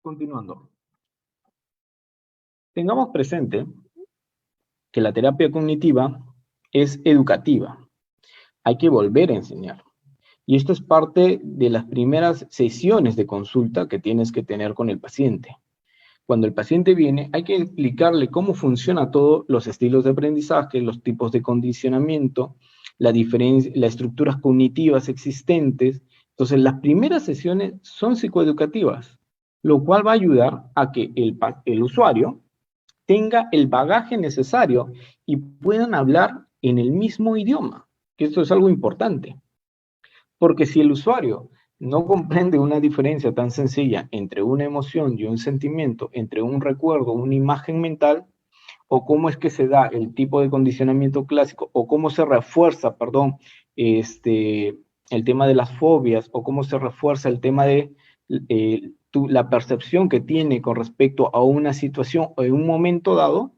Continuando. Tengamos presente que la terapia cognitiva es educativa. Hay que volver a enseñar. Y esto es parte de las primeras sesiones de consulta que tienes que tener con el paciente. Cuando el paciente viene, hay que explicarle cómo funciona todo, los estilos de aprendizaje, los tipos de condicionamiento, las estructuras cognitivas existentes. Entonces, las primeras sesiones son psicoeducativas, lo cual va a ayudar a que el usuario tenga el bagaje necesario y puedan hablar en el mismo idioma, que esto es algo importante. Porque si el usuario no comprende una diferencia tan sencilla entre una emoción y un sentimiento, entre un recuerdo, una imagen mental, o cómo es que se da el tipo de condicionamiento clásico, o cómo se refuerza, perdón, el tema de las fobias, o cómo se refuerza el tema de la percepción que tiene con respecto a una situación o en un momento dado,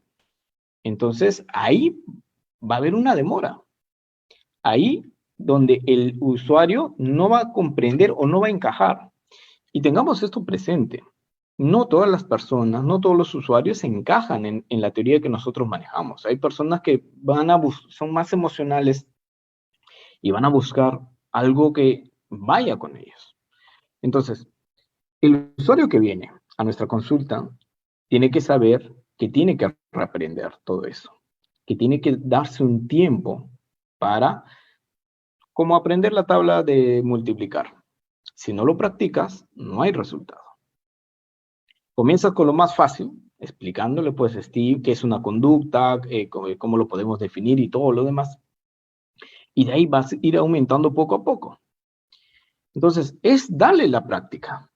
entonces ahí va a haber una demora. Ahí donde el usuario no va a comprender o no va a encajar. Y tengamos esto presente. No todas las personas, no todos los usuarios encajan en la teoría que nosotros manejamos. Hay personas que son más emocionales y van a buscar algo que vaya con ellos. Entonces, el usuario que viene a nuestra consulta tiene que saber que tiene que reaprender todo eso, que tiene que darse un tiempo para, como aprender la tabla de multiplicar. Si no lo practicas, no hay resultado. Comienzas con lo más fácil, explicándole, pues, Steve, qué es una conducta, cómo lo podemos definir y todo lo demás. Y de ahí vas a ir aumentando poco a poco. Entonces, es darle la práctica.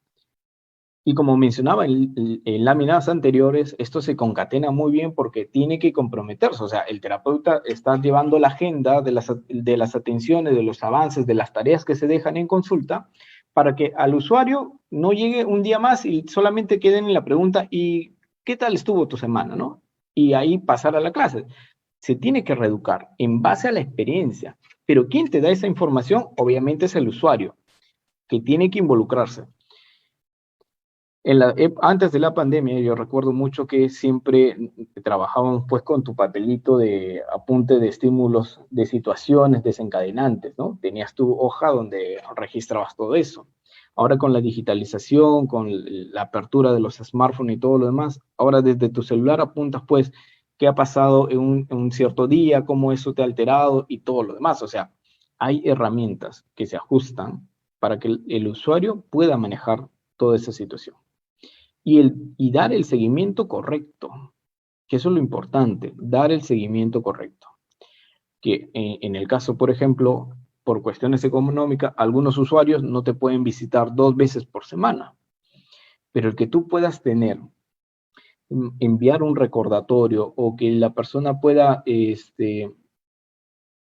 Y como mencionaba en láminas anteriores, esto se concatena muy bien porque tiene que comprometerse. O sea, el terapeuta está llevando la agenda de las atenciones, de los avances, de las tareas que se dejan en consulta, para que al usuario no llegue un día más y solamente queden en la pregunta, ¿y qué tal estuvo tu semana, no? Y ahí pasar a la clase. Se tiene que reeducar en base a la experiencia. Pero ¿quién te da esa información? Obviamente es el usuario, que tiene que involucrarse. Antes de la pandemia, yo recuerdo mucho que siempre trabajábamos pues con tu papelito de apunte de estímulos, de situaciones desencadenantes, ¿no? Tenías tu hoja donde registrabas todo eso. Ahora con la digitalización, con la apertura de los smartphones y todo lo demás, ahora desde tu celular apuntas pues qué ha pasado en un cierto día, cómo eso te ha alterado y todo lo demás. O sea, hay herramientas que se ajustan para que el usuario pueda manejar toda esa situación y dar el seguimiento correcto, que eso es lo importante, dar el seguimiento correcto. Que en el caso, por ejemplo, por cuestiones económicas, algunos usuarios no te pueden visitar 2 veces por semana, pero el que tú puedas tener, enviar un recordatorio o que la persona pueda,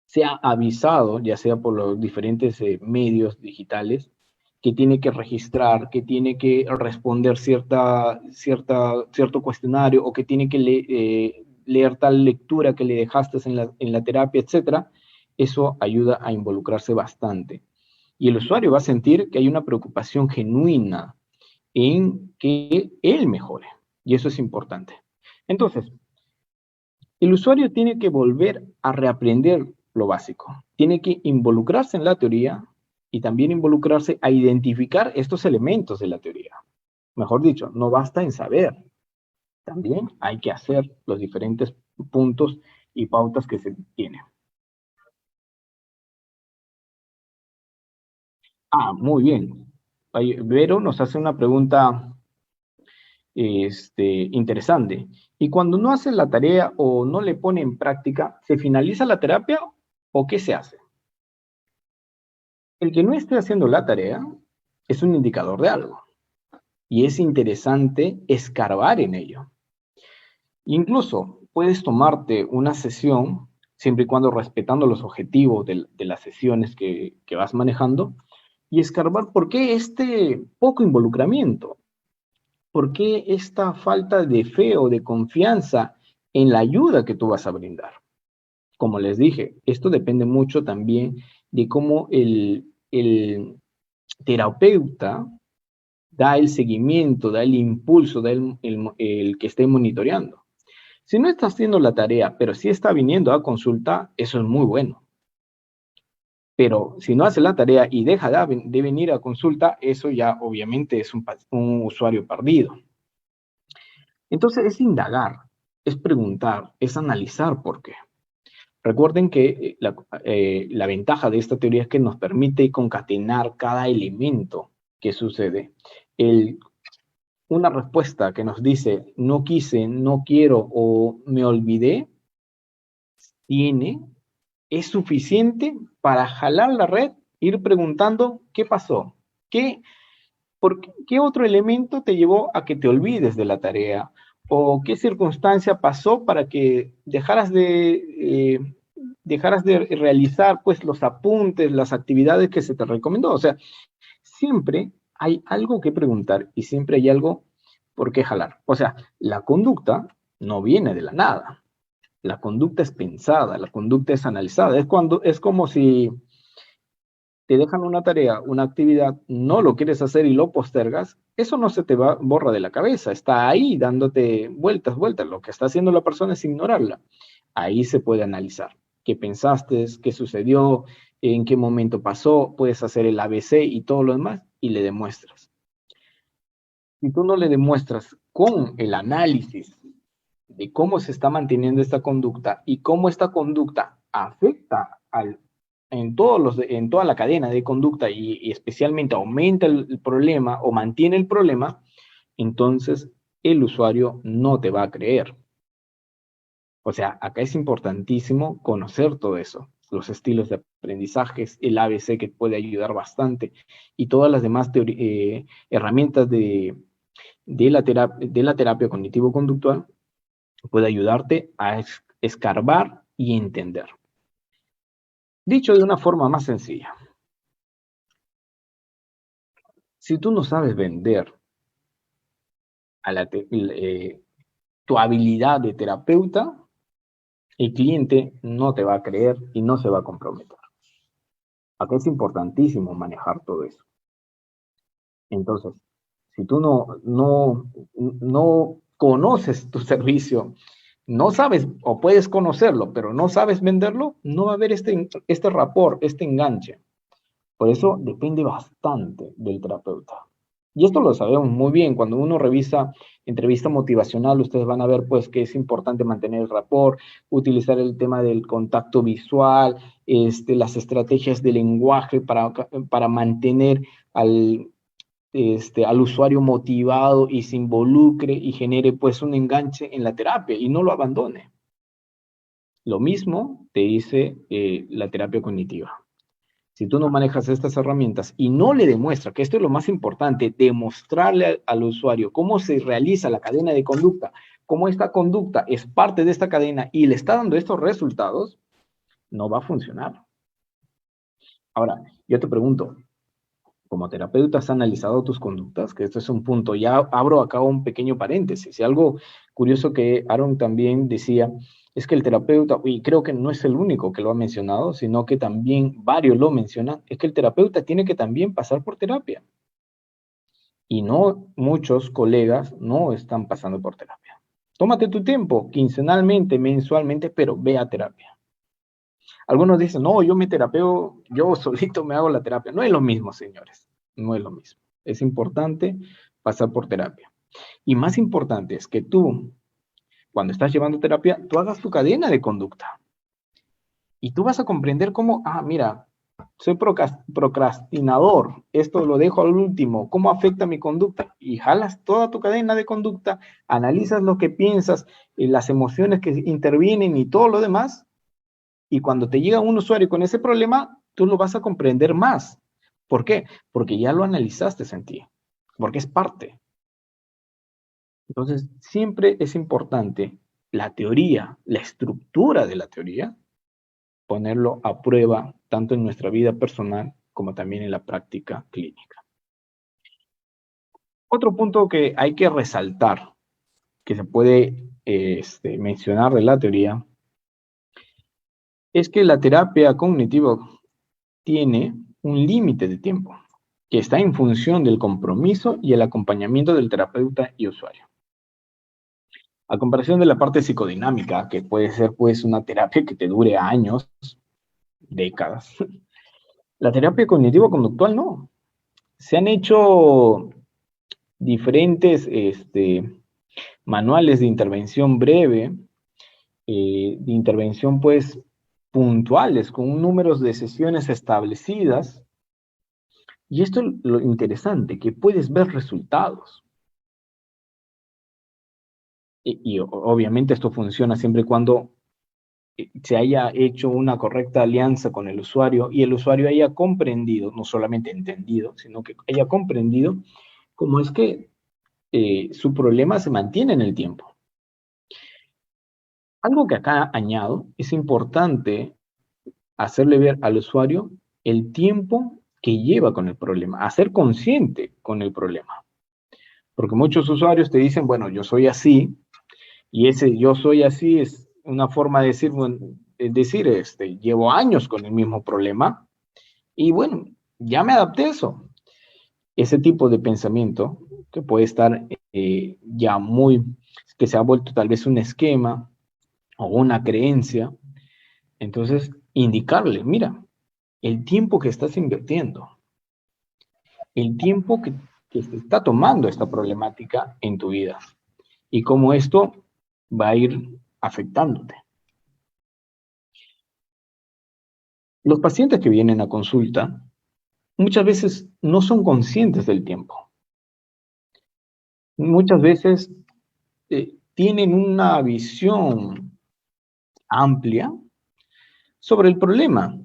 sea avisado, ya sea por los diferentes medios digitales, que tiene que registrar, que tiene que responder cierto cuestionario o que tiene que leer tal lectura que le dejaste en la terapia, etcétera, eso ayuda a involucrarse bastante. Y el usuario va a sentir que hay una preocupación genuina en que él mejore. Y eso es importante. Entonces, el usuario tiene que volver a reaprender lo básico. Tiene que involucrarse en la teoría y también involucrarse a identificar estos elementos de la teoría. Mejor dicho, no basta en saber. También hay que hacer los diferentes puntos y pautas que se tienen. Muy bien. Vero nos hace una pregunta interesante. Y cuando no hace la tarea o no le pone en práctica, ¿se finaliza la terapia o qué se hace? El que no esté haciendo la tarea es un indicador de algo y es interesante escarbar en ello. Incluso puedes tomarte una sesión, siempre y cuando respetando los objetivos de las sesiones que vas manejando, y escarbar por qué este poco involucramiento, por qué esta falta de fe o de confianza en la ayuda que tú vas a brindar. Como les dije, esto depende mucho también de cómo el terapeuta da el seguimiento, da el impulso, da el que esté monitoreando. Si no está haciendo la tarea, pero sí está viniendo a consulta, eso es muy bueno. Pero si no hace la tarea y deja de venir a consulta, eso ya obviamente es un usuario perdido. Entonces es indagar, es preguntar, es analizar por qué. Recuerden que la ventaja de esta teoría es que nos permite concatenar cada elemento que sucede. Una respuesta que nos dice no quise, no quiero o me olvidé, es suficiente para jalar la red, ir preguntando qué pasó, qué otro elemento te llevó a que te olvides de la tarea o qué circunstancia pasó para que dejaras de realizar pues los apuntes, las actividades que se te recomendó. O sea, siempre hay algo que preguntar y siempre hay algo por qué jalar. O sea, la conducta no viene de la nada. La conducta es pensada, la conducta es analizada. Es como si te dejan una tarea, una actividad, no lo quieres hacer y lo postergas, eso no se te borra de la cabeza, está ahí dándote vueltas. Lo que está haciendo la persona es ignorarla. Ahí se puede analizar. ¿Qué pensaste? ¿Qué sucedió? ¿En qué momento pasó? Puedes hacer el ABC y todo lo demás y le demuestras. Si tú no le demuestras con el análisis de cómo se está manteniendo esta conducta y cómo esta conducta afecta en toda la cadena de conducta y especialmente aumenta el problema o mantiene el problema, entonces el usuario no te va a creer. O sea, acá es importantísimo conocer todo eso, los estilos de aprendizajes, el ABC que puede ayudar bastante y todas las demás herramientas de la terapia cognitivo-conductual puede ayudarte a escarbar y entender. Dicho de una forma más sencilla, si tú no sabes vender tu habilidad de terapeuta, el cliente no te va a creer y no se va a comprometer. Acá es importantísimo manejar todo eso. Entonces, si tú no conoces tu servicio, no sabes o puedes conocerlo, pero no sabes venderlo, no va a haber este rapport, este enganche. Por eso depende bastante del terapeuta. Y esto lo sabemos muy bien. Cuando uno revisa entrevista motivacional, ustedes van a ver pues que es importante mantener el rapport, utilizar el tema del contacto visual, las estrategias de lenguaje para mantener al usuario motivado y se involucre y genere pues un enganche en la terapia y no lo abandone. Lo mismo te dice la terapia cognitiva. Si tú no manejas estas herramientas y no le demuestras, que esto es lo más importante, demostrarle al usuario cómo se realiza la cadena de conducta, cómo esta conducta es parte de esta cadena y le está dando estos resultados, no va a funcionar. Ahora, yo te pregunto, como terapeuta, ¿has analizado tus conductas? Que esto es un punto. Ya abro acá un pequeño paréntesis. Y algo curioso que Aaron también decía es que el terapeuta, y creo que no es el único que lo ha mencionado, sino que también varios lo mencionan, es que el terapeuta tiene que también pasar por terapia. Y no muchos colegas no están pasando por terapia. Tómate tu tiempo, quincenalmente, mensualmente, pero ve a terapia. Algunos dicen, no, yo me terapeo, yo solito me hago la terapia. No es lo mismo, señores. No es lo mismo. Es importante pasar por terapia. Y más importante es que tú, cuando estás llevando terapia, tú hagas tu cadena de conducta. Y tú vas a comprender cómo, mira, soy procrastinador, esto lo dejo al último, cómo afecta mi conducta. Y jalas toda tu cadena de conducta, analizas lo que piensas, las emociones que intervienen y todo lo demás. Y cuando te llega un usuario con ese problema, tú lo vas a comprender más. ¿Por qué? Porque ya lo analizaste en ti, porque es parte. Entonces, siempre es importante la teoría, la estructura de la teoría, ponerlo a prueba tanto en nuestra vida personal como también en la práctica clínica. Otro punto que hay que resaltar, que se puede mencionar de la teoría, es que la terapia cognitiva tiene un límite de tiempo. que está en función del compromiso y el acompañamiento del terapeuta y usuario. A comparación de la parte psicodinámica, que puede ser pues una terapia que te dure años, décadas, la terapia cognitivo-conductual no. Se han hecho diferentes manuales de intervención breve, de intervención pues puntuales, con números de sesiones establecidas. Y esto es lo interesante, que puedes ver resultados. Y obviamente esto funciona siempre y cuando se haya hecho una correcta alianza con el usuario y el usuario haya comprendido, no solamente entendido, sino que haya comprendido cómo es que su problema se mantiene en el tiempo. Algo que acá añado, es importante hacerle ver al usuario el tiempo que lleva con el problema, hacer consciente con el problema. Porque muchos usuarios te dicen, bueno, yo soy así, y ese yo soy así es una forma de decir, bueno, es decir, llevo años con el mismo problema, y bueno, ya me adapté a eso. Ese tipo de pensamiento, que puede estar ya muy, que se ha vuelto tal vez un esquema o una creencia, entonces indicarle, mira, el tiempo que estás invirtiendo, el tiempo que se está tomando esta problemática en tu vida y cómo esto va a ir afectándote. Los pacientes que vienen a consulta muchas veces no son conscientes del tiempo. Muchas veces tienen una visión amplia sobre el problema,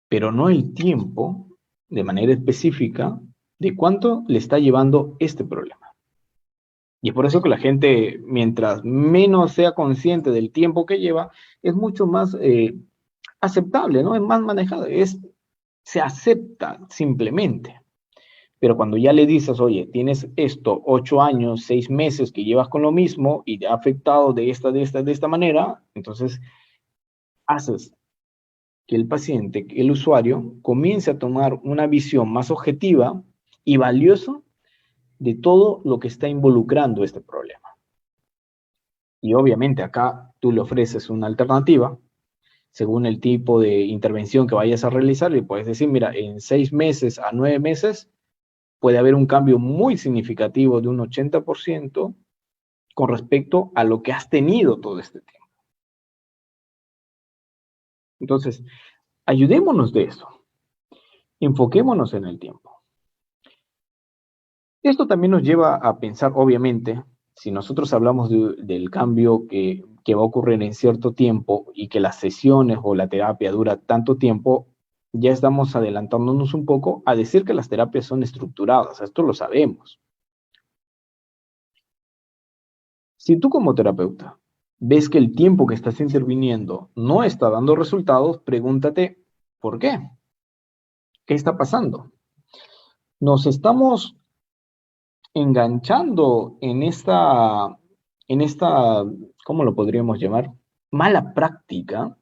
pero no el tiempo de manera específica de cuánto le está llevando este problema. Y es por eso que la gente, mientras menos sea consciente del tiempo que lleva, es mucho más aceptable, ¿no? Es más manejado, se acepta simplemente. Pero cuando ya le dices, oye, tienes esto, 8 años, 6 meses que llevas con lo mismo y te ha afectado de esta manera, entonces haces que el paciente, que el usuario, comience a tomar una visión más objetiva y valiosa de todo lo que está involucrando este problema. Y obviamente acá tú le ofreces una alternativa según el tipo de intervención que vayas a realizar y puedes decir, mira, en 6 meses a 9 meses puede haber un cambio muy significativo de un 80% con respecto a lo que has tenido todo este tiempo. Entonces, ayudémonos de eso. Enfoquémonos en el tiempo. Esto también nos lleva a pensar, obviamente, si nosotros hablamos del cambio que va a ocurrir en cierto tiempo y que las sesiones o la terapia dura tanto tiempo, ya estamos adelantándonos un poco a decir que las terapias son estructuradas. Esto lo sabemos. Si tú como terapeuta ves que el tiempo que estás interviniendo no está dando resultados, pregúntate, ¿por qué? ¿Qué está pasando? Nos estamos enganchando en esta, ¿cómo lo podríamos llamar? Mala práctica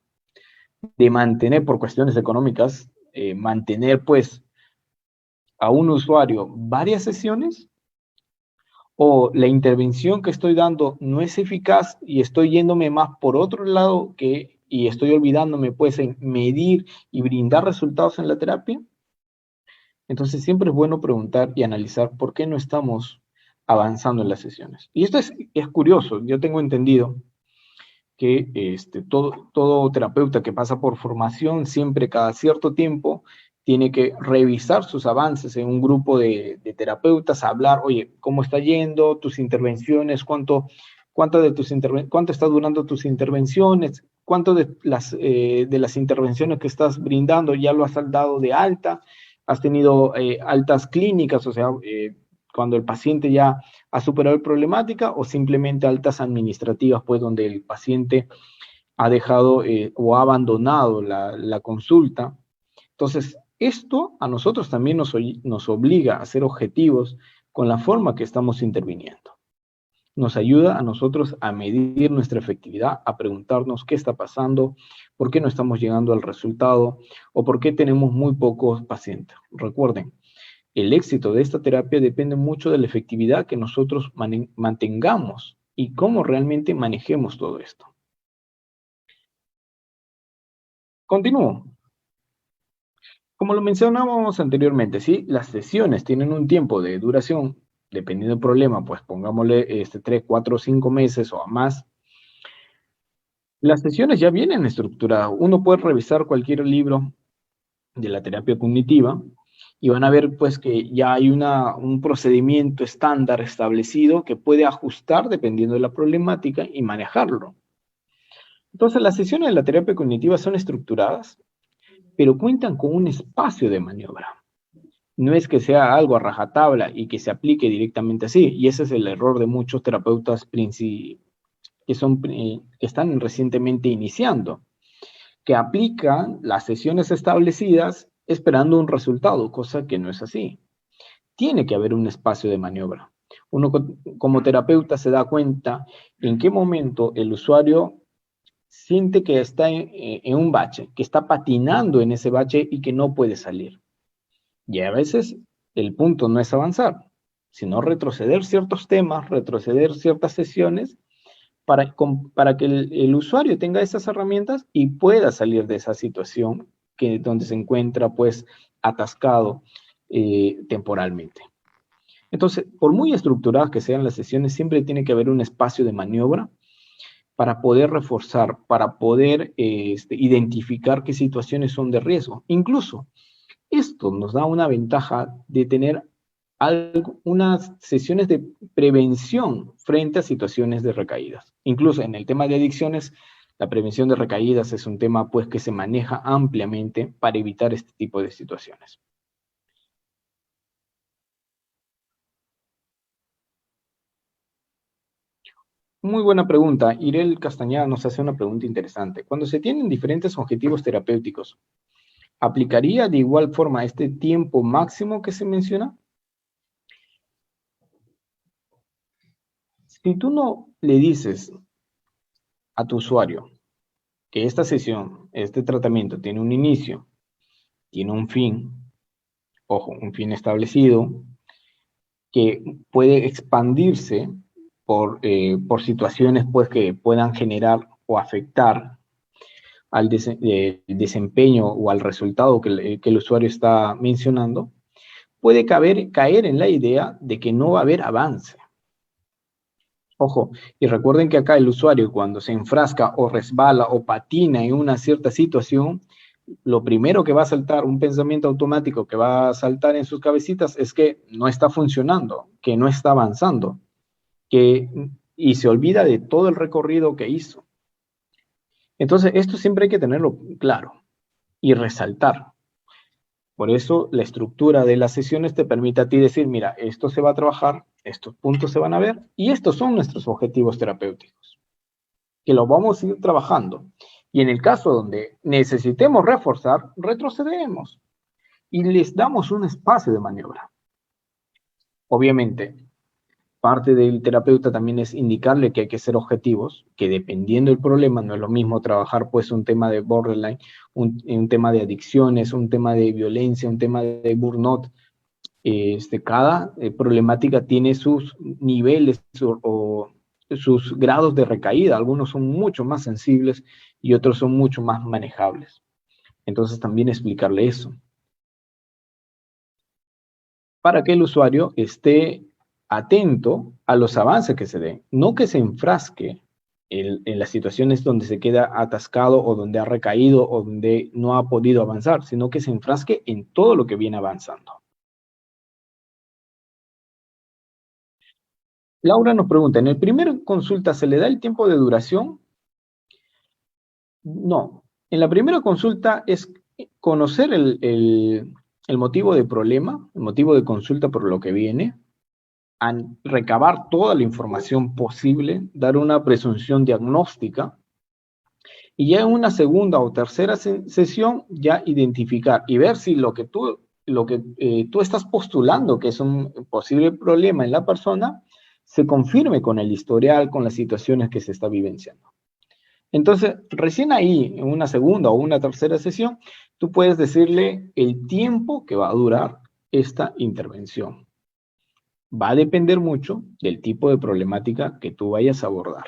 de mantener por cuestiones económicas, mantener pues a un usuario varias sesiones, o la intervención que estoy dando no es eficaz y estoy yéndome más por otro lado y estoy olvidándome pues en medir y brindar resultados en la terapia. Entonces siempre es bueno preguntar y analizar por qué no estamos avanzando en las sesiones. Y esto es curioso, yo tengo entendido que todo terapeuta que pasa por formación siempre cada cierto tiempo tiene que revisar sus avances en un grupo de terapeutas, hablar, oye, ¿cómo está yendo tus intervenciones? ¿Cuánto está durando tus intervenciones? ¿Cuánto de las intervenciones que estás brindando ya lo has dado de alta? ¿Has tenido altas clínicas? O sea, cuando el paciente ya ha superado la problemática, o simplemente altas administrativas, pues donde el paciente ha dejado o ha abandonado la consulta. Entonces, esto a nosotros también nos obliga a ser objetivos con la forma que estamos interviniendo. Nos ayuda a nosotros a medir nuestra efectividad, a preguntarnos qué está pasando, por qué no estamos llegando al resultado o por qué tenemos muy pocos pacientes. Recuerden, el éxito de esta terapia depende mucho de la efectividad que nosotros mantengamos y cómo realmente manejemos todo esto. Continúo. Como lo mencionábamos anteriormente, ¿sí? Las sesiones tienen un tiempo de duración, dependiendo del problema, pues pongámosle 3, 4, 5 meses o a más. Las sesiones ya vienen estructuradas. Uno puede revisar cualquier libro de la terapia cognitiva y van a ver pues que ya hay un procedimiento estándar establecido que puede ajustar dependiendo de la problemática y manejarlo. Entonces las sesiones de la terapia cognitiva son estructuradas, pero cuentan con un espacio de maniobra. No es que sea algo a rajatabla y que se aplique directamente así, y ese es el error de muchos terapeutas que están recientemente iniciando, que aplican las sesiones establecidas esperando un resultado, cosa que no es así. Tiene que haber un espacio de maniobra. Uno como terapeuta se da cuenta en qué momento el usuario siente que está en un bache, que está patinando en ese bache y que no puede salir. Y a veces el punto no es avanzar, sino retroceder ciertos temas, retroceder ciertas sesiones para que el usuario tenga esas herramientas y pueda salir de esa situación donde se encuentra pues atascado temporalmente. Entonces, por muy estructuradas que sean las sesiones, siempre tiene que haber un espacio de maniobra para poder reforzar, para poder identificar qué situaciones son de riesgo. Incluso, esto nos da una ventaja de tener unas sesiones de prevención frente a situaciones de recaídas. Incluso en el tema de adicciones, la prevención de recaídas es un tema pues que se maneja ampliamente para evitar este tipo de situaciones. Muy buena pregunta. Irel Castañeda nos hace una pregunta interesante. Cuando se tienen diferentes objetivos terapéuticos, ¿aplicaría de igual forma este tiempo máximo que se menciona? Si tú no le dices a tu usuario que esta sesión, este tratamiento tiene un inicio, tiene un fin, ojo, un fin establecido, que puede expandirse por situaciones pues, que puedan generar o afectar al desempeño o al resultado que el usuario está mencionando, puede caer en la idea de que no va a haber avance. Ojo, y recuerden que acá el usuario cuando se enfrasca o resbala o patina en una cierta situación, lo primero que va a saltar, un pensamiento automático que va a saltar en sus cabecitas es que no está funcionando, que no está avanzando, y se olvida de todo el recorrido que hizo. Entonces, esto siempre hay que tenerlo claro y resaltar. Por eso la estructura de las sesiones te permite a ti decir, mira, esto se va a trabajar, estos puntos se van a ver, y estos son nuestros objetivos terapéuticos, que lo vamos a ir trabajando. Y en el caso donde necesitemos reforzar, retrocedemos y les damos un espacio de maniobra. Obviamente, parte del terapeuta también es indicarle que hay que ser objetivos, que dependiendo del problema, no es lo mismo trabajar pues un tema de borderline, un tema de adicciones, un tema de violencia, un tema de burnout. Cada problemática tiene sus niveles o sus grados de recaída. Algunos son mucho más sensibles y otros son mucho más manejables. Entonces también explicarle eso, para que el usuario esté atento a los avances que se den, no que se enfrasque en las situaciones donde se queda atascado o donde ha recaído o donde no ha podido avanzar, sino que se enfrasque en todo lo que viene avanzando. Laura nos pregunta, ¿en el primer consulta se le da el tiempo de duración? No. En la primera consulta es conocer el motivo de problema, el motivo de consulta por lo que viene, recabar toda la información posible, dar una presunción diagnóstica, y ya en una segunda o tercera sesión ya identificar y ver si lo que tú estás postulando que es un posible problema en la persona, se confirme con el historial, con las situaciones que se está vivenciando. Entonces, recién ahí, en una segunda o una tercera sesión, tú puedes decirle el tiempo que va a durar esta intervención. Va a depender mucho del tipo de problemática que tú vayas a abordar.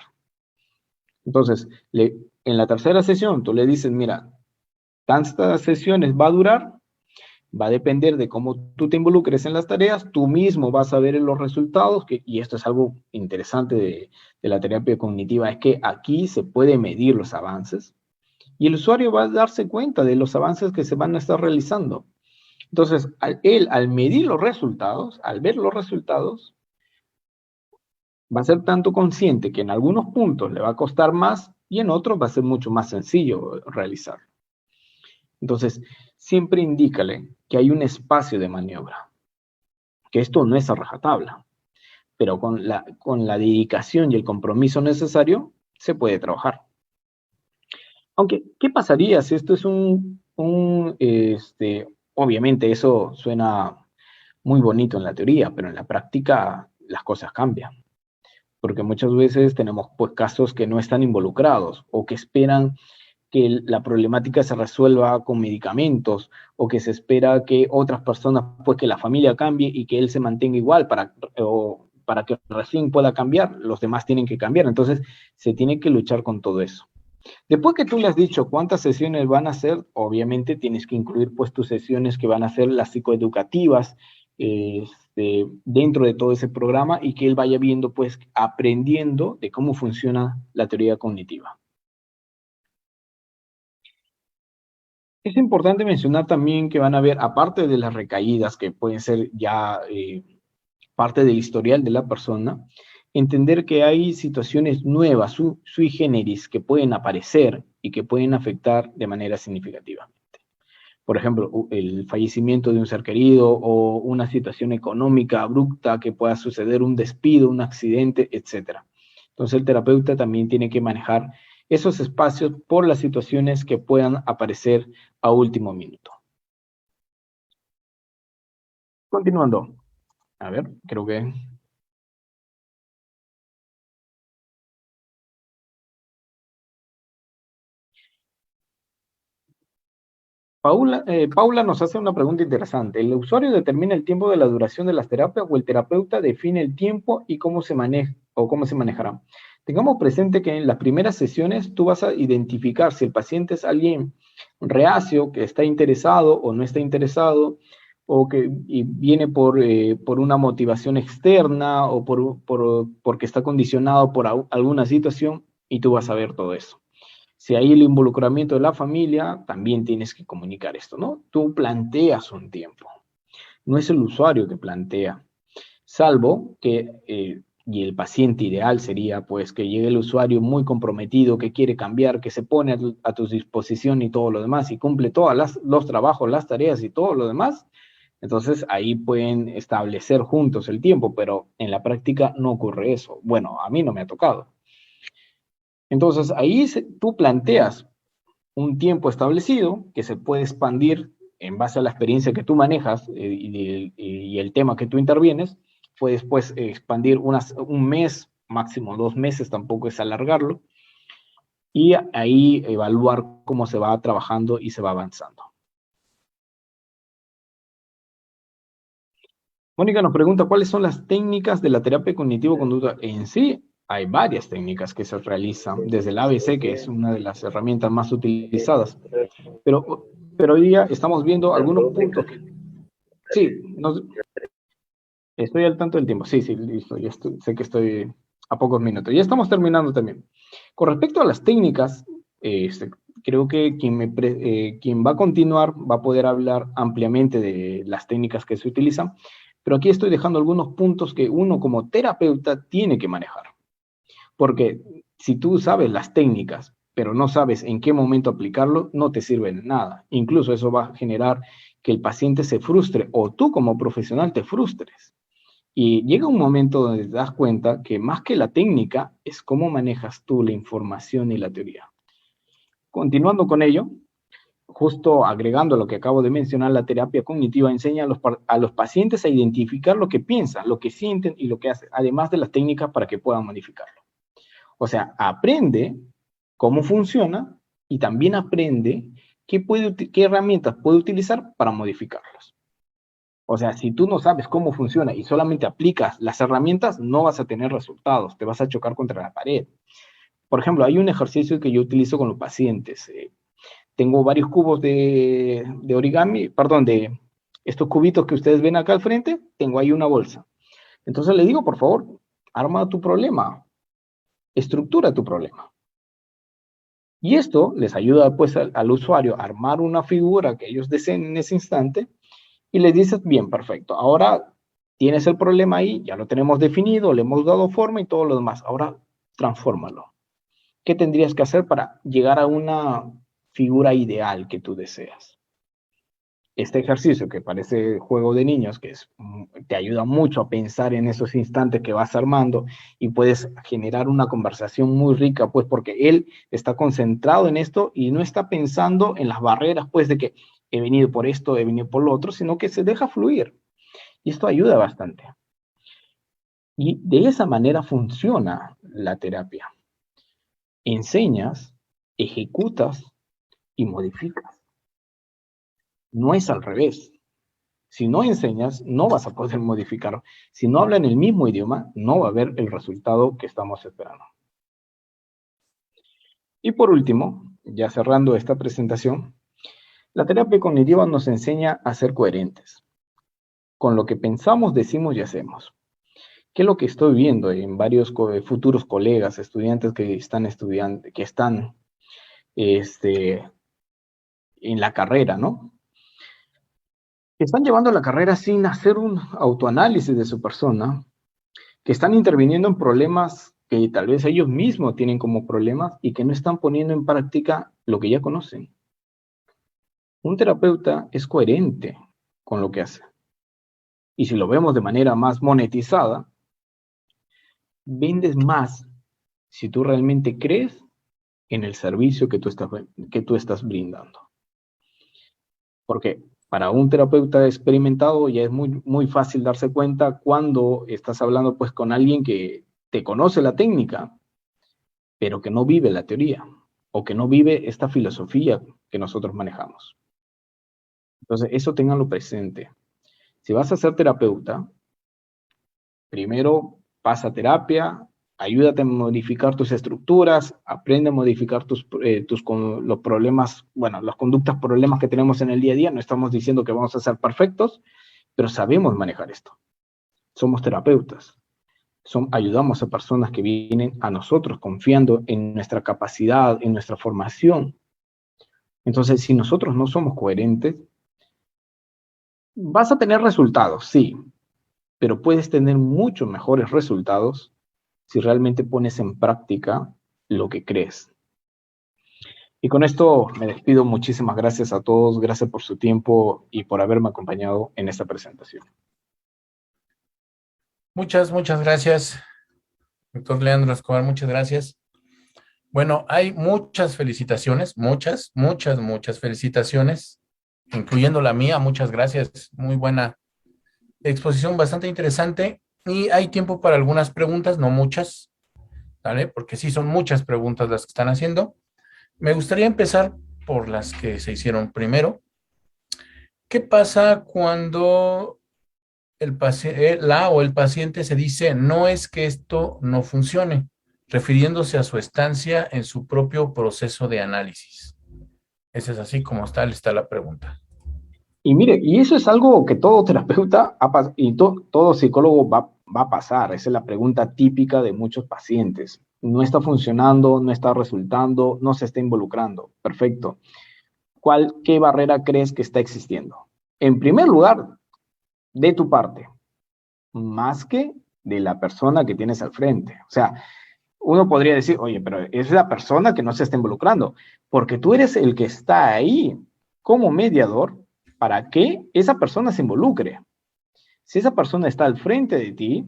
Entonces, en la tercera sesión tú le dices, mira, tantas sesiones va a durar, va a depender de cómo tú te involucres en las tareas, tú mismo vas a ver los resultados, y esto es algo interesante de la terapia cognitiva, es que aquí se puede medir los avances, y el usuario va a darse cuenta de los avances que se van a estar realizando. Entonces, al medir los resultados, al ver los resultados, va a ser tanto consciente que en algunos puntos le va a costar más y en otros va a ser mucho más sencillo realizarlo. Entonces, siempre indícale que hay un espacio de maniobra, que esto no es a rajatabla, pero con la dedicación y el compromiso necesario se puede trabajar. Aunque, ¿qué pasaría si esto es obviamente eso suena muy bonito en la teoría, pero en la práctica las cosas cambian? Porque muchas veces tenemos pues casos que no están involucrados o que esperan que la problemática se resuelva con medicamentos o que se espera que otras personas, pues que la familia cambie y que él se mantenga igual para que recién pueda cambiar, los demás tienen que cambiar. Entonces se tiene que luchar con todo eso. Después que tú le has dicho cuántas sesiones van a hacer, obviamente tienes que incluir pues tus sesiones que van a ser las psicoeducativas dentro de todo ese programa y que él vaya viendo pues aprendiendo de cómo funciona la teoría cognitiva. Es importante mencionar también que van a haber, aparte de las recaídas que pueden ser ya parte del historial de la persona, entender que hay situaciones nuevas, sui generis, que pueden aparecer y que pueden afectar de manera significativa. Por ejemplo, el fallecimiento de un ser querido o una situación económica abrupta que pueda suceder, un despido, un accidente, etc. Entonces el terapeuta también tiene que manejar esos espacios por las situaciones que puedan aparecer a último minuto. Continuando. A ver, creo que... Paula nos hace una pregunta interesante. ¿El usuario determina el tiempo de la duración de las terapias o el terapeuta define el tiempo y cómo se maneja o cómo se manejará? Tengamos presente que en las primeras sesiones tú vas a identificar si el paciente es alguien reacio, que está interesado o no está interesado, o que viene por una motivación externa o porque está condicionado por alguna situación, y tú vas a ver todo eso. Si hay el involucramiento de la familia, también tienes que comunicar esto, ¿no? Tú planteas un tiempo, no es el usuario que plantea, salvo que, y el paciente ideal sería, pues, que llegue el usuario muy comprometido, que quiere cambiar, que se pone a tu disposición y todo lo demás, y cumple todos los trabajos, las tareas y todo lo demás. Entonces, ahí pueden establecer juntos el tiempo, pero en la práctica no ocurre eso. Bueno, a mí no me ha tocado. Entonces, ahí tú planteas un tiempo establecido que se puede expandir en base a la experiencia que tú manejas y el tema que tú intervienes. Puedes pues expandir un mes, máximo 2 meses, tampoco es alargarlo, y ahí evaluar cómo se va trabajando y se va avanzando. Mónica nos pregunta, ¿cuáles son las técnicas de la terapia cognitivo-conducta? En sí, hay varias técnicas que se realizan, desde el ABC, que es una de las herramientas más utilizadas. Pero hoy día estamos viendo algunos puntos que... Sí, estoy al tanto del tiempo. Sí, listo. Sé que estoy a pocos minutos. Ya estamos terminando también. Con respecto a las técnicas, creo que quien va a continuar va a poder hablar ampliamente de las técnicas que se utilizan, pero aquí estoy dejando algunos puntos que uno como terapeuta tiene que manejar. Porque si tú sabes las técnicas, pero no sabes en qué momento aplicarlo, no te sirve de nada. Incluso eso va a generar que el paciente se frustre o tú como profesional te frustres. Y llega un momento donde te das cuenta que más que la técnica es cómo manejas tú la información y la teoría. Continuando con ello, justo agregando lo que acabo de mencionar, la terapia cognitiva enseña a los pacientes a identificar lo que piensan, lo que sienten y lo que hacen, además de las técnicas para que puedan modificarlo. O sea, aprende cómo funciona y también aprende qué herramientas puede utilizar para modificarlos. O sea, si tú no sabes cómo funciona y solamente aplicas las herramientas, no vas a tener resultados, te vas a chocar contra la pared. Por ejemplo, hay un ejercicio que yo utilizo con los pacientes. Tengo varios cubos de origami, perdón, de estos cubitos que ustedes ven acá al frente, tengo ahí una bolsa. Entonces le digo, por favor, arma tu problema, estructura tu problema. Y esto les ayuda pues al usuario a armar una figura que ellos deseen en ese instante y les dices, bien, perfecto, ahora tienes el problema ahí, ya lo tenemos definido, le hemos dado forma y todo lo demás, ahora transfórmalo. ¿Qué tendrías que hacer para llegar a una figura ideal que tú deseas? Este ejercicio que parece juego de niños, te ayuda mucho a pensar en esos instantes que vas armando y puedes generar una conversación muy rica, pues porque él está concentrado en esto y no está pensando en las barreras, pues de que he venido por esto, he venido por lo otro, sino que se deja fluir. Y esto ayuda bastante. Y de esa manera funciona la terapia. Enseñas, ejecutas y modificas. No es al revés. Si no enseñas, no vas a poder modificar. Si no hablan el mismo idioma, no va a haber el resultado que estamos esperando. Y por último, ya cerrando esta presentación, la terapia cognitiva nos enseña a ser coherentes con lo que pensamos, decimos y hacemos. ¿Qué es lo que estoy viendo en varios futuros colegas, estudiantes que están estudiando, que están en la carrera, ¿no? Están llevando la carrera sin hacer un autoanálisis de su persona, que están interviniendo en problemas que tal vez ellos mismos tienen como problemas y que no están poniendo en práctica lo que ya conocen. Un terapeuta es coherente con lo que hace. Y si lo vemos de manera más monetizada, vendes más si tú realmente crees en el servicio que tú estás brindando. Porque para un terapeuta experimentado ya es muy, muy fácil darse cuenta cuando estás hablando pues con alguien que te conoce la técnica, pero que no vive la teoría o que no vive esta filosofía que nosotros manejamos. Entonces, eso ténganlo presente. Si vas a ser terapeuta, primero pasa terapia, ayúdate a modificar tus estructuras, aprende a modificar los problemas, bueno, las conductas, problemas que tenemos en el día a día. No estamos diciendo que vamos a ser perfectos, pero sabemos manejar esto. Somos terapeutas. Ayudamos a personas que vienen a nosotros confiando en nuestra capacidad, en nuestra formación. Entonces, si nosotros no somos coherentes, vas a tener resultados, sí, pero puedes tener mucho mejores resultados si realmente pones en práctica lo que crees. Y con esto me despido. Muchísimas gracias a todos. Gracias por su tiempo y por haberme acompañado en esta presentación. Muchas gracias, doctor Leandro Escobar, muchas gracias. Bueno, hay muchas felicitaciones, muchas felicitaciones, incluyendo la mía. Muchas gracias, muy buena exposición, bastante interesante. Y hay tiempo para algunas preguntas, no muchas, ¿vale? Porque sí son muchas preguntas las que están haciendo. Me gustaría empezar por las que se hicieron primero. ¿Qué pasa cuando el paciente se dice, no es que esto no funcione, refiriéndose a su estancia en su propio proceso de análisis? Ese es así como está la pregunta. Y mire, y eso es algo que todo terapeuta y todo psicólogo va a pasar. Esa es la pregunta típica de muchos pacientes. No está funcionando, no está resultando, no se está involucrando. Perfecto. ¿Qué barrera crees que está existiendo? En primer lugar, de tu parte, más que de la persona que tienes al frente. O sea, uno podría decir, oye, pero es la persona que no se está involucrando, porque tú eres el que está ahí como mediador para que esa persona se involucre. Si esa persona está al frente de ti,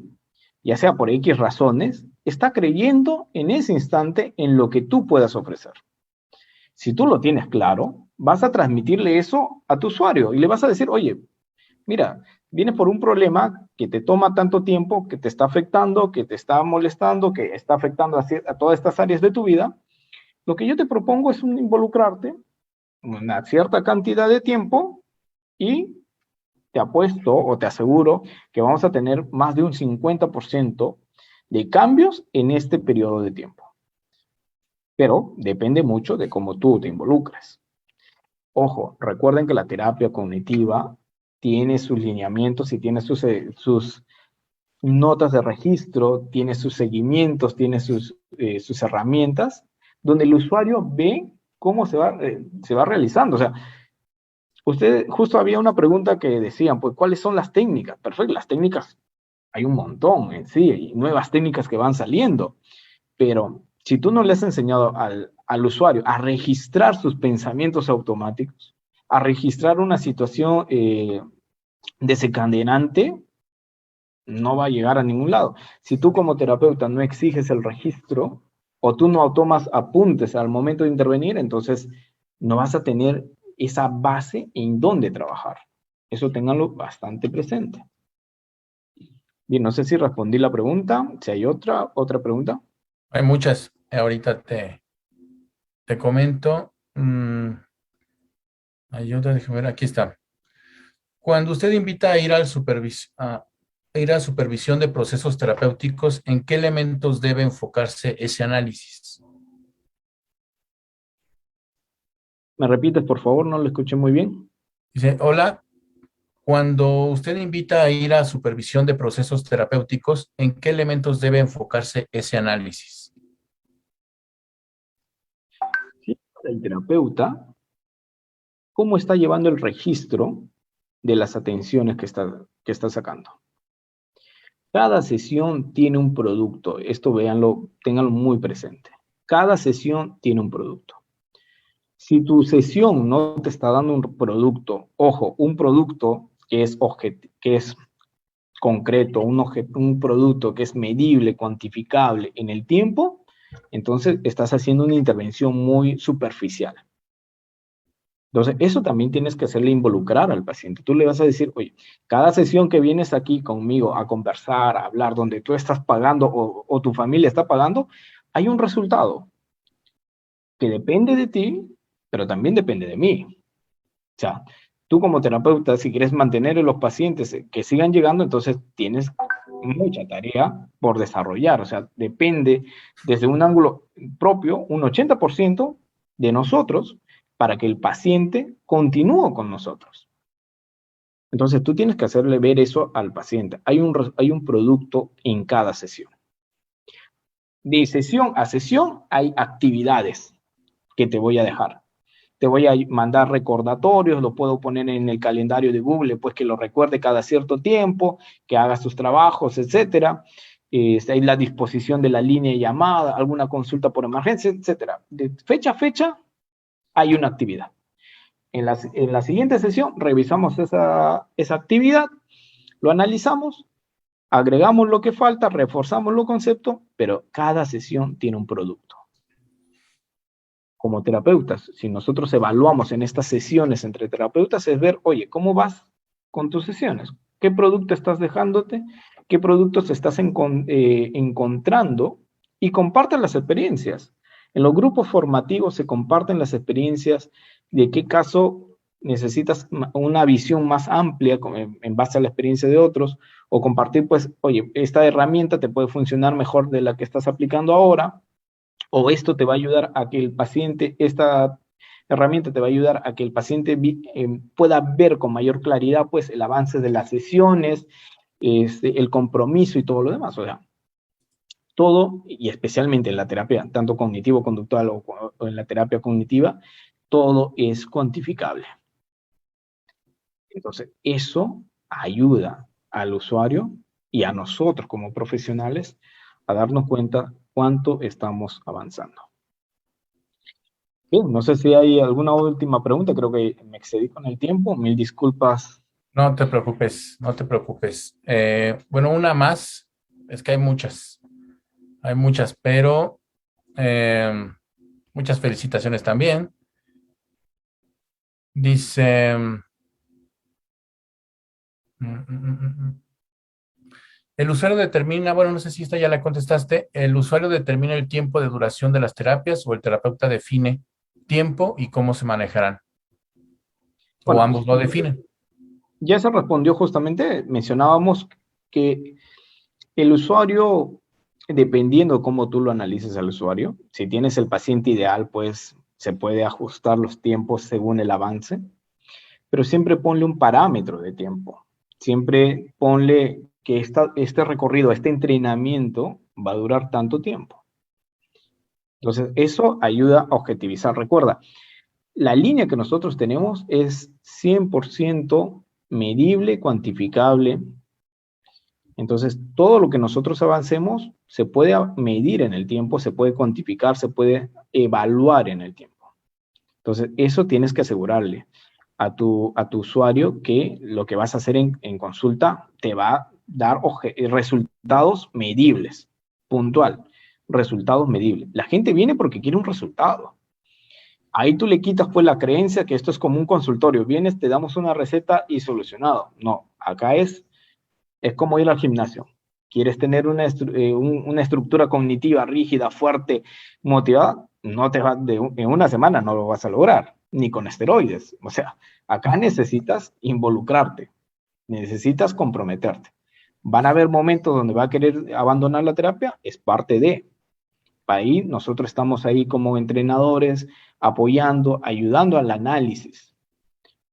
ya sea por X razones, está creyendo en ese instante en lo que tú puedas ofrecer. Si tú lo tienes claro, vas a transmitirle eso a tu usuario y le vas a decir, oye, mira, vienes por un problema que te toma tanto tiempo, que te está afectando, que te está molestando, que está afectando a todas estas áreas de tu vida. Lo que yo te propongo es involucrarte una cierta cantidad de tiempo y te apuesto o te aseguro que vamos a tener más de un 50% de cambios en este periodo de tiempo. Pero depende mucho de cómo tú te involucres. Ojo, recuerden que la terapia cognitiva tiene sus lineamientos y tiene sus notas de registro, tiene sus seguimientos, tiene sus herramientas, donde el usuario ve cómo se va realizando. O sea, usted, justo había una pregunta que decían, pues, ¿cuáles son las técnicas? Perfecto, las técnicas, hay un montón en sí, y nuevas técnicas que van saliendo, pero si tú no le has enseñado al usuario a registrar sus pensamientos automáticos, a registrar una situación desencadenante, no va a llegar a ningún lado. Si tú como terapeuta no exiges el registro o tú no tomas apuntes al momento de intervenir, entonces no vas a tener esa base en donde trabajar. Eso ténganlo bastante presente. Bien, no sé si respondí la pregunta. Si hay otra pregunta. Hay muchas. Ahorita te comento. Hay otra, déjame ver, aquí está. Cuando usted invita a ir a supervisión de procesos terapéuticos, ¿en qué elementos debe enfocarse ese análisis? ¿Me repites, por favor? No lo escuché muy bien. Dice, hola, cuando usted invita a ir a supervisión de procesos terapéuticos, ¿en qué elementos debe enfocarse ese análisis? Sí, el terapeuta, ¿cómo está llevando el registro de las atenciones que está sacando? Cada sesión tiene un producto. Esto véanlo, ténganlo muy presente. Cada sesión tiene un producto. Si tu sesión no te está dando un producto, ojo, un producto que es concreto, un producto que es medible, cuantificable en el tiempo, entonces estás haciendo una intervención muy superficial. Entonces, eso también tienes que hacerle involucrar al paciente. Tú le vas a decir, oye, cada sesión que vienes aquí conmigo a conversar, a hablar, donde tú estás pagando o tu familia está pagando, hay un resultado que depende de ti, pero también depende de mí. O sea, tú como terapeuta, si quieres mantener a los pacientes que sigan llegando, entonces tienes mucha tarea por desarrollar. O sea, depende desde un ángulo propio, un 80% de nosotros para que el paciente continúe con nosotros. Entonces, tú tienes que hacerle ver eso al paciente. Hay un producto en cada sesión. De sesión a sesión hay actividades que te voy a dejar. Te voy a mandar recordatorios, lo puedo poner en el calendario de Google, pues que lo recuerde cada cierto tiempo, que haga sus trabajos, etcétera. Hay la disposición de la línea de llamada, alguna consulta por emergencia, etcétera. De fecha a fecha hay una actividad. En la siguiente sesión revisamos esa actividad, lo analizamos, agregamos lo que falta, reforzamos los conceptos, pero cada sesión tiene un producto. Como terapeutas, si nosotros evaluamos en estas sesiones entre terapeutas, es ver, oye, ¿cómo vas con tus sesiones? ¿Qué producto estás dejándote? ¿Qué productos estás encontrando? Y comparten las experiencias. En los grupos formativos se comparten las experiencias de qué caso necesitas una visión más amplia en base a la experiencia de otros, o compartir, pues, oye, esta herramienta te puede funcionar mejor de la que estás aplicando ahora, o esto te va a ayudar a que el paciente, esta herramienta te va a ayudar a que el paciente pueda ver con mayor claridad, pues, el avance de las sesiones, el compromiso y todo lo demás. O sea, todo, y especialmente en la terapia, tanto cognitivo-conductual o en la terapia cognitiva, todo es cuantificable. Entonces, eso ayuda al usuario y a nosotros como profesionales a darnos cuenta cuánto estamos avanzando. Bien, no sé si hay alguna última pregunta, creo que me excedí con el tiempo, mil disculpas. No te preocupes, no te preocupes. Bueno, una más, es que hay muchas, pero muchas felicitaciones también. Dice, el usuario determina, bueno, no sé si esta ya la contestaste, el usuario determina el tiempo de duración de las terapias o el terapeuta define tiempo y cómo se manejarán. O Bueno, ambos lo definen. Ya se respondió justamente, mencionábamos que el usuario, dependiendo cómo tú lo analices al usuario, si tienes el paciente ideal, pues se puede ajustar los tiempos según el avance, pero siempre ponle un parámetro de tiempo. Siempre ponle que este recorrido, este entrenamiento va a durar tanto tiempo. Entonces, eso ayuda a objetivizar. Recuerda, la línea que nosotros tenemos es 100% medible, cuantificable. Entonces, todo lo que nosotros avancemos se puede medir en el tiempo, se puede cuantificar, se puede evaluar en el tiempo. Entonces, eso tienes que asegurarle a tu usuario que lo que vas a hacer en consulta te va a dar resultados medibles, puntual, resultados medibles. La gente viene porque quiere un resultado. Ahí tú le quitas pues la creencia que esto es como un consultorio. Vienes, te damos una receta y solucionado. No, acá es como ir al gimnasio. ¿Quieres tener una estructura cognitiva rígida, fuerte, motivada? No te va, en una semana no lo vas a lograr, ni con esteroides. O sea, acá necesitas involucrarte, necesitas comprometerte. Van a haber momentos donde va a querer abandonar la terapia, es parte de. Ahí nosotros estamos ahí como entrenadores, apoyando, ayudando al análisis.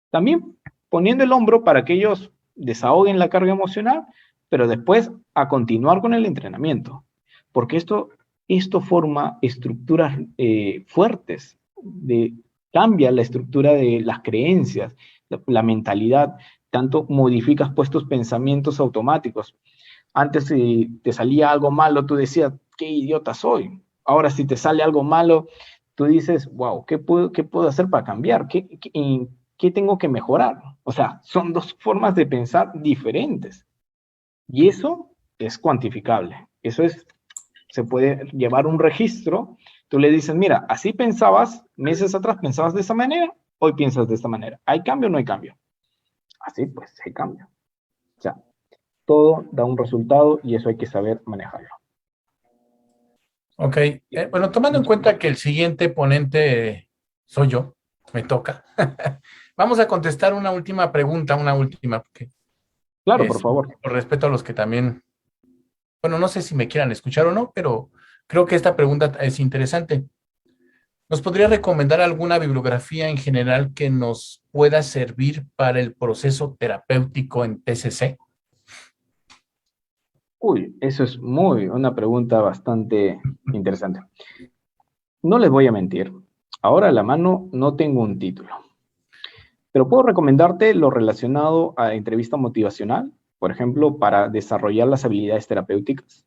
También poniendo el hombro para que ellos desahoguen la carga emocional, pero después a continuar con el entrenamiento. Porque esto forma estructuras fuertes, cambia la estructura de las creencias, la mentalidad, tanto modificas pues tus pensamientos automáticos. Antes si te salía algo malo, tú decías, qué idiota soy. Ahora si te sale algo malo, tú dices, wow, qué puedo hacer para cambiar? ¿Qué tengo que mejorar? O sea, son dos formas de pensar diferentes. Y eso es cuantificable. Se puede llevar un registro. Tú le dices, mira, así pensabas, meses atrás pensabas de esa manera, hoy piensas de esta manera. ¿Hay cambio o no hay cambio? Así pues, hay cambio. O sea, todo da un resultado y eso hay que saber manejarlo. Ok, bueno, tomando en cuenta que el siguiente ponente soy yo, me toca. Vamos a contestar una última pregunta, porque Claro, por favor. por respeto a los que también, bueno, no sé si me quieran escuchar o no, pero creo que esta pregunta es interesante. ¿Nos podría recomendar alguna bibliografía en general que nos pueda servir para el proceso terapéutico en TCC? Uy, eso es una pregunta bastante interesante. No les voy a mentir. Ahora a la mano no tengo un título, pero puedo recomendarte lo relacionado a entrevista motivacional, por ejemplo, para desarrollar las habilidades terapéuticas.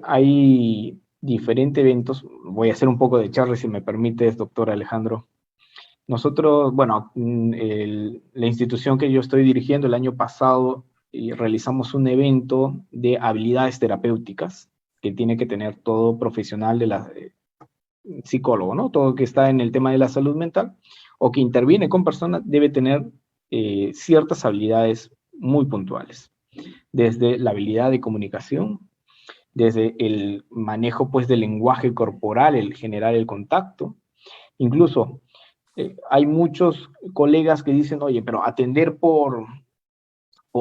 Hay diferentes eventos. Voy a hacer un poco de charla, si me permites, doctor Alejandro. Nosotros, bueno, la institución que yo estoy dirigiendo el año pasado realizamos un evento de habilidades terapéuticas que tiene que tener todo profesional de la psicólogo, ¿no? Todo que está en el tema de la salud mental o que interviene con personas debe tener ciertas habilidades muy puntuales, desde la habilidad de comunicación, desde el manejo pues del lenguaje corporal, el generar el contacto, incluso hay muchos colegas que dicen, oye, pero atender por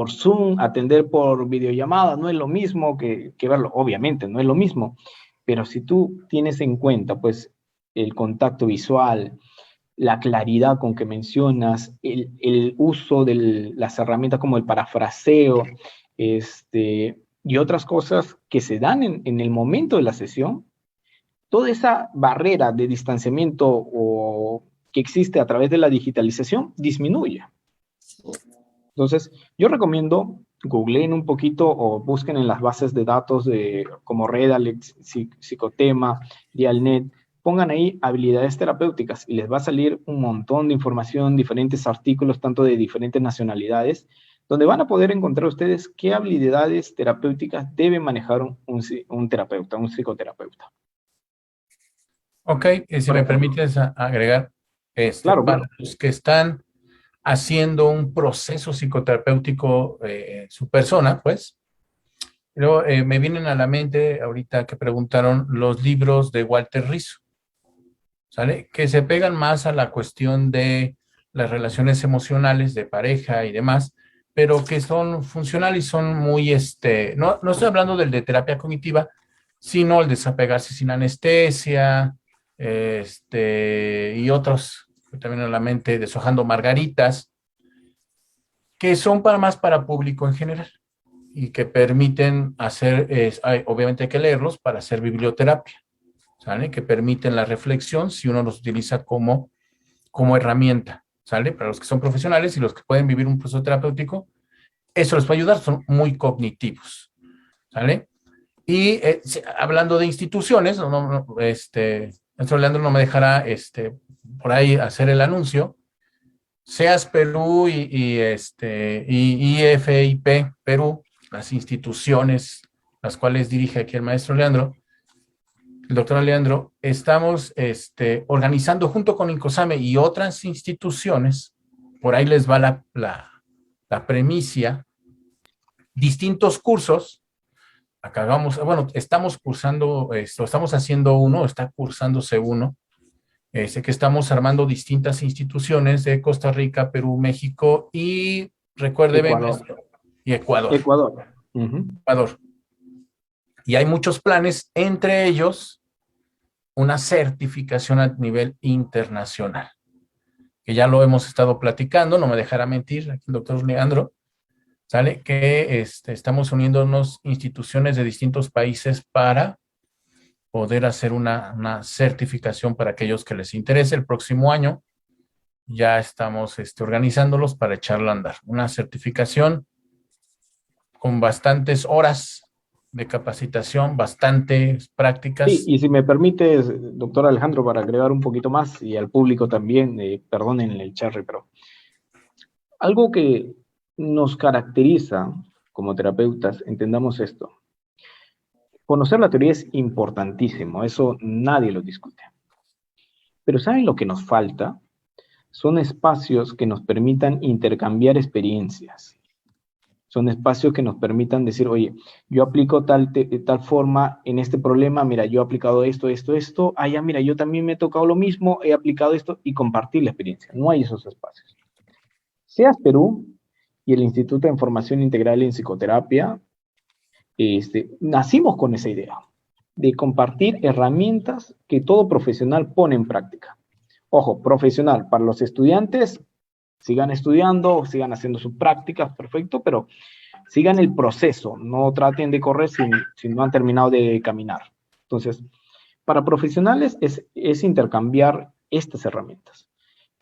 Zoom, atender por videollamada, no es lo mismo que verlo, obviamente, no es lo mismo, pero si tú tienes en cuenta, pues, el contacto visual, la claridad con que mencionas, el uso de las herramientas como el parafraseo, y otras cosas que se dan en el momento de la sesión, toda esa barrera de distanciamiento o que existe a través de la digitalización disminuye. Entonces, yo recomiendo googleen un poquito o busquen en las bases de datos como Redalytics, Psicotema, Dialnet, pongan ahí habilidades terapéuticas y les va a salir un montón de información, diferentes artículos, tanto de diferentes nacionalidades, donde van a poder encontrar ustedes qué habilidades terapéuticas debe manejar un terapeuta, un psicoterapeuta. Ok, si me permites agregar, Claro, para claro. los que están haciendo un proceso psicoterapéutico su persona, pues, pero me vienen a la mente ahorita que preguntaron los libros de Walter Rizzo, ¿sale? Que se pegan más a la cuestión de las relaciones emocionales de pareja y demás, pero que son funcionales y son muy, no estoy hablando del de terapia cognitiva, sino el desapegarse sin anestesia, y otros, que también en la mente, deshojando margaritas, que son para más para público en general y que permiten hacer, obviamente hay que leerlos para hacer biblioterapia, ¿sale? Que permiten la reflexión si uno los utiliza como herramienta, ¿sale? Para los que son profesionales y los que pueden vivir un proceso terapéutico, eso les puede ayudar, son muy cognitivos, ¿sale? Y hablando de instituciones, nuestro Leandro no me dejará por ahí hacer el anuncio. SEAS Perú y IFIP Perú, las instituciones las cuales dirige aquí el maestro Leandro, el doctor Leandro, estamos organizando junto con Incosame y otras instituciones, por ahí les va la premisa, distintos cursos. Acá bueno, estamos cursando esto, estamos haciendo uno, está cursándose uno, que estamos armando distintas instituciones de Costa Rica, Perú, México y recuérdeme, Ecuador. y Ecuador. Ecuador. Ecuador. Y hay muchos planes, entre ellos una certificación a nivel internacional, que ya lo hemos estado platicando, no me dejará mentir aquí el doctor Leandro, ¿sale? Que estamos uniéndonos instituciones de distintos países para poder hacer una certificación para aquellos que les interese. El próximo año ya estamos organizándolos para echarla a andar. Una certificación con bastantes horas de capacitación, bastantes Sí, prácticas. y si me permites, doctor Alejandro, para agregar un poquito más, y al público también, perdonen el cherry, pero algo que nos caracteriza como terapeutas, entendamos esto. Conocer la teoría es importantísimo, eso nadie lo discute. Pero ¿saben lo que nos falta? Son espacios que nos permitan intercambiar experiencias. Son espacios que nos permitan decir, oye, yo aplico tal forma en este problema, mira, yo he aplicado esto, ya, mira, yo también me he tocado lo mismo, he aplicado esto, y compartir la experiencia. No hay esos espacios. SEAS Perú y el Instituto de Formación Integral en Psicoterapia, nacimos con esa idea de compartir herramientas que todo profesional pone en práctica. Ojo, profesional, para los estudiantes, sigan estudiando, sigan haciendo sus prácticas, perfecto, pero sigan el proceso, no traten de correr si no han terminado de caminar. Entonces, para profesionales es intercambiar estas herramientas.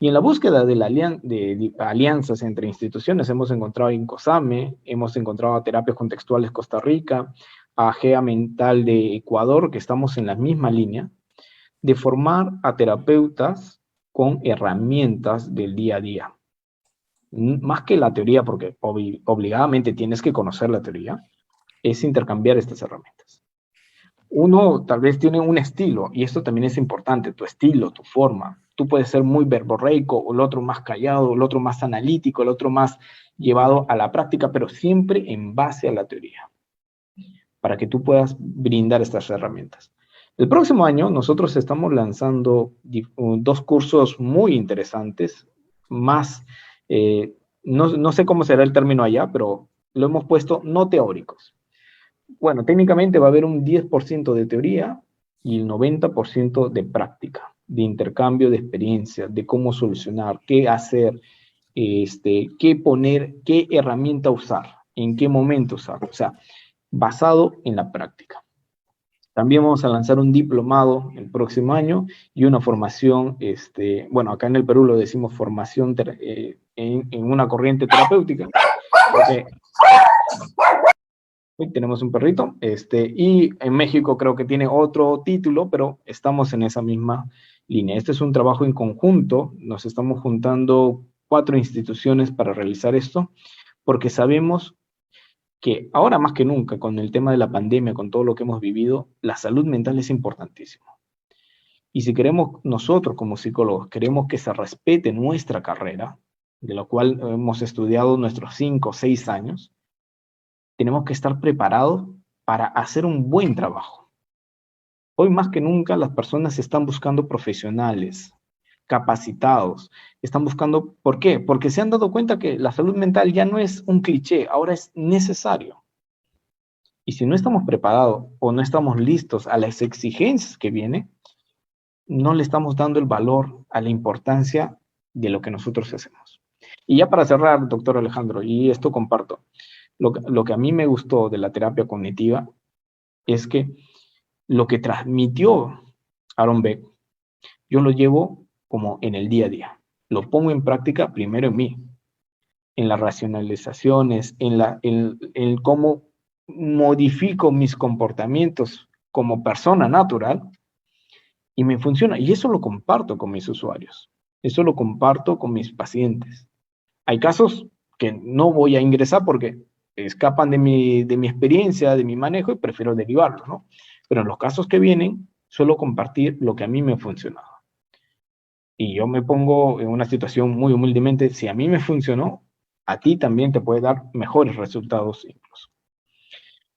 Y en la búsqueda de alianzas entre instituciones hemos encontrado a Incosame, hemos encontrado a Terapias Contextuales Costa Rica, a GEA Mental de Ecuador, que estamos en la misma línea, de formar a terapeutas con herramientas del día a día. Más que la teoría, porque obligadamente tienes que conocer la teoría, es intercambiar estas herramientas. Uno tal vez tiene un estilo, y esto también es importante, tu estilo, tu forma. Tú puedes ser muy verborreico, o el otro más callado, el otro más analítico, el otro más llevado a la práctica, pero siempre en base a la teoría, para que tú puedas brindar estas herramientas. El próximo año nosotros estamos lanzando 2 cursos muy interesantes, más, no sé cómo será el término allá, pero lo hemos puesto no teóricos. Bueno, técnicamente va a haber un 10% de teoría y el 90% de práctica, de intercambio de experiencias, de cómo solucionar, qué hacer, qué poner, qué herramienta usar, en qué momento usar, o sea, basado en la práctica. También vamos a lanzar un diplomado el próximo año y una formación, bueno, acá en el Perú lo decimos formación en una corriente terapéutica. Porque hoy tenemos un perrito, y en México creo que tiene otro título, pero estamos en esa misma línea. Este es un trabajo en conjunto, nos estamos juntando 4 instituciones para realizar esto, porque sabemos que ahora más que nunca, con el tema de la pandemia, con todo lo que hemos vivido, la salud mental es importantísima. Y si queremos, nosotros como psicólogos, queremos que se respete nuestra carrera, de la cual hemos estudiado nuestros 5 o 6 años, tenemos que estar preparados para hacer un buen trabajo. Hoy más que nunca las personas están buscando profesionales capacitados, están buscando, ¿por qué? Porque se han dado cuenta que la salud mental ya no es un cliché, ahora es necesario. Y si no estamos preparados o no estamos listos a las exigencias que vienen, no le estamos dando el valor a la importancia de lo que nosotros hacemos. Y ya para cerrar, doctor Alejandro, y esto comparto, lo que a mí me gustó de la terapia cognitiva es que lo que transmitió Aaron Beck, yo lo llevo como en el día a día. Lo pongo en práctica primero en mí, en las racionalizaciones, en cómo modifico mis comportamientos como persona natural y me funciona. Y eso lo comparto con mis usuarios. Eso lo comparto con mis pacientes. Hay casos que no voy a ingresar porque escapan de mi experiencia, de mi manejo y prefiero derivarlos, ¿no? Pero en los casos que vienen, suelo compartir lo que a mí me ha funcionado. Y yo me pongo en una situación muy humildemente, si a mí me funcionó, a ti también te puede dar mejores resultados incluso.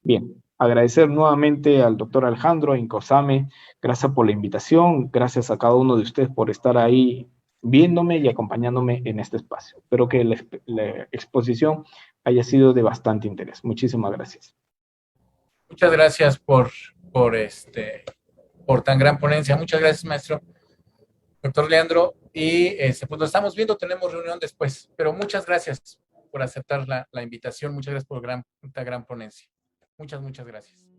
Bien, agradecer nuevamente al doctor Alejandro Incosame, gracias por la invitación, gracias a cada uno de ustedes por estar ahí viéndome y acompañándome en este espacio. Espero que la exposición haya sido de bastante interés. Muchísimas gracias. Muchas gracias por tan gran ponencia. Muchas gracias, maestro. Doctor Leandro, y pues nos estamos viendo, tenemos reunión después, pero muchas gracias por aceptar la invitación, muchas gracias por esta gran ponencia. Muchas gracias.